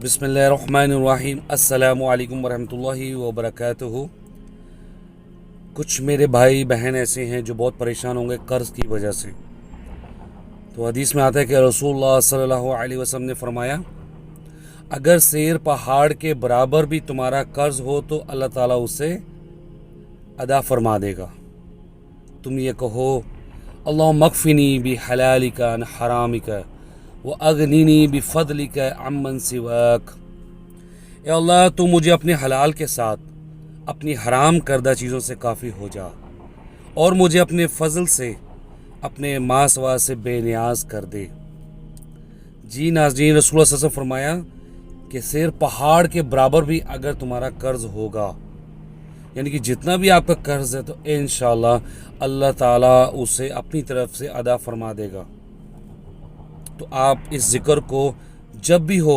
بسم اللہ الرحمن الرحیم۔ السلام علیکم ورحمۃ اللہ وبرکاتہ۔ کچھ میرے بھائی بہن ایسے ہیں جو بہت پریشان ہوں گے قرض کی وجہ سے۔ تو حدیث میں آتا ہے کہ رسول اللہ صلی اللہ علیہ وسلم نے فرمایا، اگر سیر پہاڑ کے برابر بھی تمہارا قرض ہو تو اللہ تعالیٰ اسے ادا فرما دے گا۔ تم یہ کہو، اللہم اکفنی بحلالک عن حرامک وَأَغْنِنِي بِفَضْلِكَ عَمَّنْ سِوَاكَ۔ اے اللہ، تو مجھے اپنے حلال کے ساتھ اپنی حرام کردہ چیزوں سے کافی ہو جا، اور مجھے اپنے فضل سے اپنے ما سوا سے بے نیاز کر دے۔ جی ناظرین، رسول اللہ صلی اللہ علیہ وسلم فرمایا کہ سیر پہاڑ کے برابر بھی اگر تمہارا قرض ہوگا، یعنی کہ جتنا بھی آپ کا قرض ہے، تو انشاءاللہ اللہ تعالیٰ اسے اپنی طرف سے ادا فرما دے گا۔ تو آپ اس ذکر کو جب بھی ہو